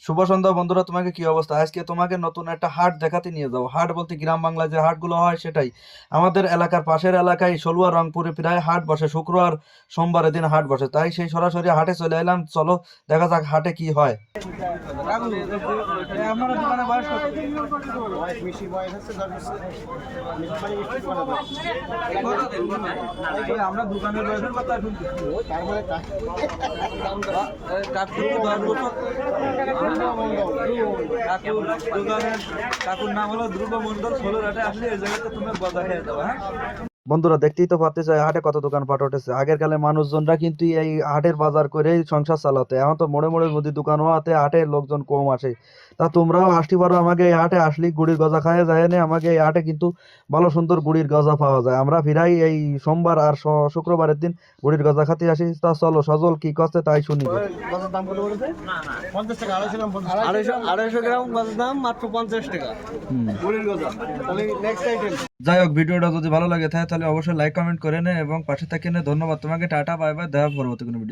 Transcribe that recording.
শুভ সন্ধ্যা বন্ধুরা, তোমাকে কি অবস্থা? আজকে তোমাকে নতুন একটা হাট দেখাতে নিয়ে যাবো। হাট বলতে গ্রাম বাংলায় যে হাটগুলো হয় সেটাই। আমাদের এলাকার পাশের এলাকায় সলুয়া রংপুরে প্রায় হাট বসে, শুক্রবার সোমবারের দিন হাট বসে, তাই সেই সরাসরি হাটে চলে এলাম। চলো দেখা যাক হাটে কি হয়। আমরা দোকানের বয়সের কথা শুনছি। কাকুর নাম হলো ধ্রুব মন্ডল। ষোলোর হাটে আসলে এই জায়গাতে তুমি বজা খেয়ে যাবে। হ্যাঁ বন্ধুরা, দেখতেই তো পাচ্ছ হাটে কত দোকানপাট উঠেছে। আগের কালে মানুষজনরা কিন্তু এই হাটের বাজার করেই সংসার চালাতে। এখন তো মোড়ে মোড়ে মুদি দোকানও আছে, হাটে লোকজন কম আসে। তা তোমরাও আসতে পারো আমাকে এই হাটে। আসলে গুড়ির গজা খাওয়া যায় না, আমাকে এই হাটে কিন্তু ভালো সুন্দর গুড়ির গজা পাওয়া যায়। আমরা ফিরাই এই সোমবার আর শুক্রবারের দিন গুড়ির গজা খাতে আসি। তা চলো সজল কি করছে তাই শুনি। আড়াইশো গ্রাম গজার দাম মাত্র 50 টাকা। যাই হোক, ভিডিওটা যদি ভালো লাগে তাহলে অবশ্যই লাইক কমেন্ট করে নে এবং পাশে থেকে নে। ধন্যবাদ তোমাকে। টাটা বাই বাই, দেখা পরবর্তী কোনো ভিডিও।